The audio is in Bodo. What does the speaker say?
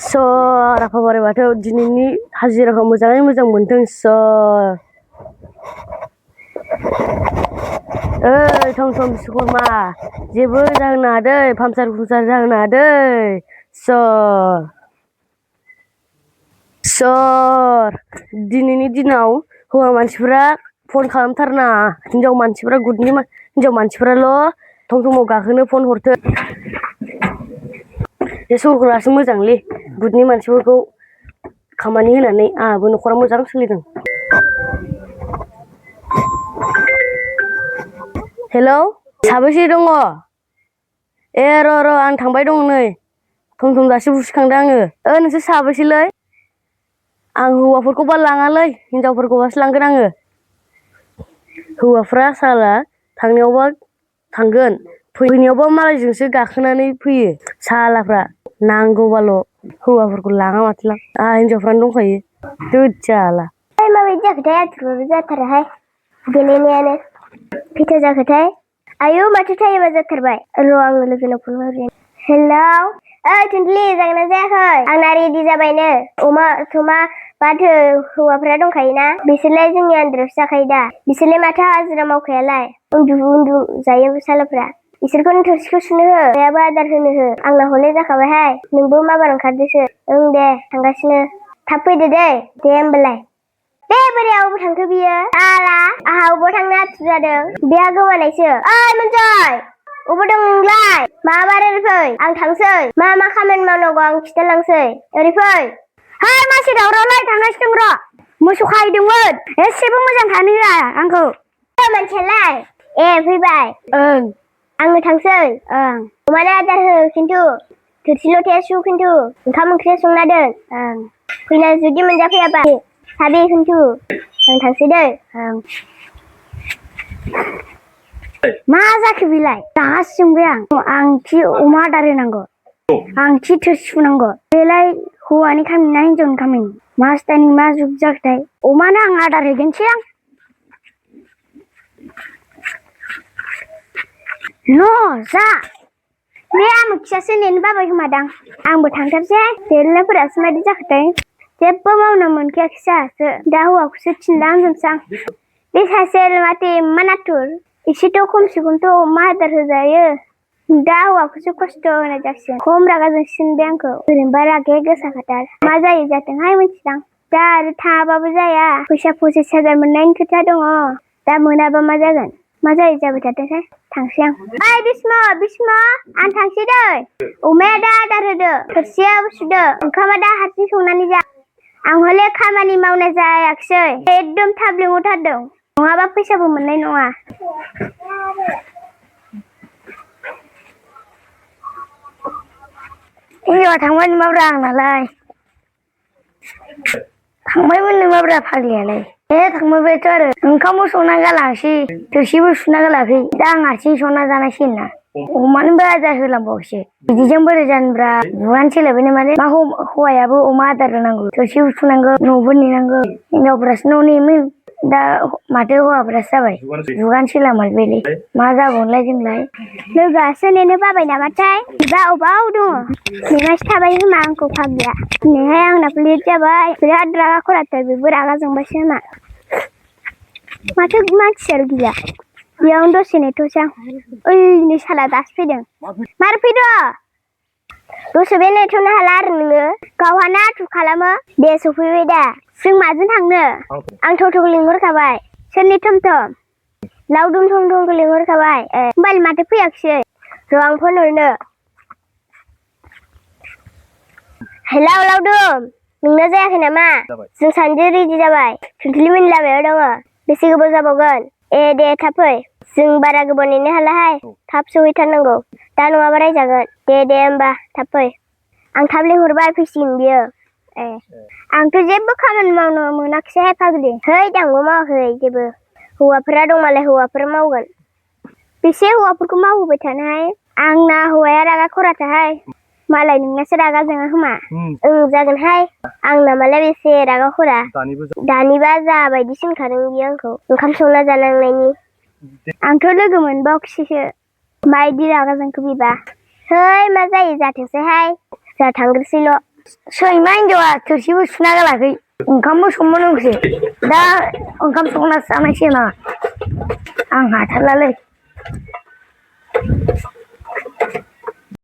सर आफा बोराइ बाथौ दिनैनि हाजिराखौ मोजाङै मोजां मोनथों सर। ओइ थम थम बिश्वकर्मा जेबो जाहोनो दै पामचार जाहोनो दै सर। सर दिनैनि दिनाव हौवा मानसिफोरा फन खालामथारनाङा, हिनजाव मानसिफोराल' थम थमाव गाखोनो फन हरथो। बे सरकारासो मोजांलै, बुधनि मानसिफोरखौ खामानि होनानै आंहाबो न'खरा मोजां सोलिदों। हेलौ साबेसे दङ? ए र' आं थांबाय दं नै, थम थम दासो बुसिखांदों आङो। नोंसोर साबेसेलै? आं हौवाफोरखौबा लाङालै, हिनजावफोरखौबासो लांगोन आङो। हौवाफ्रा साला थांनायावबा थांगोन, फैनायावबा मालायजोंसो गाखोनानै फैयो सालाफ्रा। नांगौबाल' हौवाफोरखौ लाङा माथोलां, आंहा हिनजावफ्रानो दंखायो। दुदजाला माबायदि जाखोथाय, आथुरबाबो जाथाराहाय गेलेनायानो। खैथा जाखोथाय? आयौ माथो टाइमा जाथारबाय। र' आङो लोगोनाव फन हरनि। हेलौ ओइ थुनथुलि, जागोन ना जायाखै? आंना रेडि जाबायनो। अमा थमा माथो हौवाफ्रा दंखायोना, बिसोरलाय जोंनि आन्दारावसो जाखायो दा। बिसोरलाय माथो हाजिरा मावखायालाय, उन्दु जायो सालाफ्रा। बिसोरखौनो थोरसिखौ सुनो हो, आयाबो आदार होनो हो। आंना हले जाखाबायहाय, नोंबो माबार ओंखारदोसो। ओं दे थांगासिनो, थाब फैदो दै। दे होमबालाय। बे बोराया अबाव थांखो बियो? साला आंहा अबाव थांनो आथुर जादों, बेहा गोमानायसो। ओइ मोनजय, अबाव दं नोंलाय? माबार ओरै फै, आं थांसै। मा खामानि मावनांगौ आं खिथालांसै, ओरै फै। है मासि दावरावलाय, थांगासिनो दं र'। मोसौ खाहैदोंमोन, एसेबो मोजां थानो होआ आंखौ। मानसियालाय? ए फैबाय। ओं आंनो थांसै। ओं अमानो आदार हो खिन्थु, थोरसि लथाया सु खिन्थु, ओंखाम ओंख्रिया संना दोन। ओं फैना जुदि मोनजाफैयाबा साबि खिन्थु, आं थांसै दै। ओं मा जाखो बेलाय? दासो जोंबाय आं खि अमा आदार होनांगौ, आं खि थोरसि सुनांगौ। बेलाय हौवानि खामानि ना हिनजावनि खामानि? मासथानि मा जुग जाखोथाय? अमानो आं आदार हैगोनसै आं। न' जा बे आमोखियासो नेनो बाबाय खोमादां, आंबो थांथारसै। देरनायफोरासो मादि जाखोथाय, जेबो मावनो मोनखायाखै जोंहासो। दा हौवाखौसो थिनला होनजोबसै आं। बे सासे माथो इमान आथुर, एसेथ' खमसे खमथ' अमा आदार होजायो। दा हौवाखौसो खस्थ' होनाय जासिगोन। खम रागा जोंसिनबाय आंखौ, ओरैनोबा रागाया गोसा खाथार। मा जायो जाथोंहाय मिथिदां। दा आरो थाङाबाबो जाया, फैसा 25,000 मोननायनि खोथा दङ। दा मोनाबा मा जागोन? मा जायो जाबाय थाथोंहाय, थांसै आं। ओइ बिस्म' आं थांसै दै। अमाया दा आदार होदो, थोरसियाबो सुदो, ओंखामा दा हारसिं संनानै जा। आं हले खामानि मावनाय जायाखिसै, एकदम थाब लिंहरथारदों, नङाबा फैसाबो मोननाय नङा। हिनजावा थांबाय नामाब्रा आंनालाय? थांबायमोन नामाब्रा फाग्लियालाय? थांबायथ' आरो, ओंखामबो संना गालाङासै, थोरसिबो सुना गालाङाखै। दा आं हारसिं संना जानांसिगोन ना। अमानोबो आदार होलांबावसै, बिदिजों बोरै जानोब्रा। जुगानो सोलायबाय नामालै, मा हौवायाबो अमा आदार होनांगौ, थोरसिबो सुनांगौ, न'बो नेनांगौ। हिनजावफ्रासो न' नेयोमोन, दा माथो हौवाफ्रासो जाबाय। जुगानो सोलायमारबायलै, मा जाबावनोलाय जोंलाय। लोगोआसो नेनो बाबाय नामाथाय, दा अबाव दङ? नेगासिनो थाबाय खोमा आंखौ फाग्लिया। दिनैहाय आंनाबो लेट जाबाय, बिराद रागा खराथार, बेबो रागा जोंबायसो खोमा। माथो मानसियानो गैया, बेयावनो दसे नेथ'सै आं। ओइ नै साला दासो फैदों, मारै फैदो? दसे बे नेथ'नो हाला आरो नोङो, गावहानो आथुर खालामो। दे सफैबाय दा, जों माजों थांनो? आं टट'खौ लिंहरखाबाय। सोरनि टमटम? लावदुम टमटमखौ लिंहरखाबाय। होमबालाय माथो फैयाखिसै? र' आं फन हरनो। हेलौ लावदुम, नोंना जायाखै नामा? जों सानैजों रेडि जाबाय, थुनथुलिमोननि लामायाव दङ। बेसे गोबाव जाबावगोन? दे थाब फै, जों बारा गोबाव नेनो हालाहाय, थाब सहैथारनांगौ, दा नङाबा रायजागोन। दे होमबा थाब फै। आं थाब लिंहरबाय फैसिगोन बियो। आंथ' जेबो खामानि मावनो मोनाखिसैहाय फाग्लि। है आंबो मावाखै जेबो, हौवाफोरा दं मालाय हौवाफोरा मावगोन। बेसे हौवाफोरखौ मावहोबाय थानोहाय, आंना हौवाया रागा खराथारहाय। मालाय नोंनासो रागा जोङा खोमा। जागोनहाय, आंना मालाय बेसे रागा खरा। दानिबा जाबायदि थिनखादों बियो आंखौ, ओंखाम संना जानांनायनि। आंथ' लोगो मोनबावखिसैसो, मायदि रागा जोंखो बिबा। है मा जायो जाथोंसैहाय, जोंहा थांग्रोसैल'। सैमा हिनजावा थोरसिबो सुना गालाखै ओंखामबो संबावनांगौसो दा ओंखाम संना जानांसिगोन आं हाथारलालै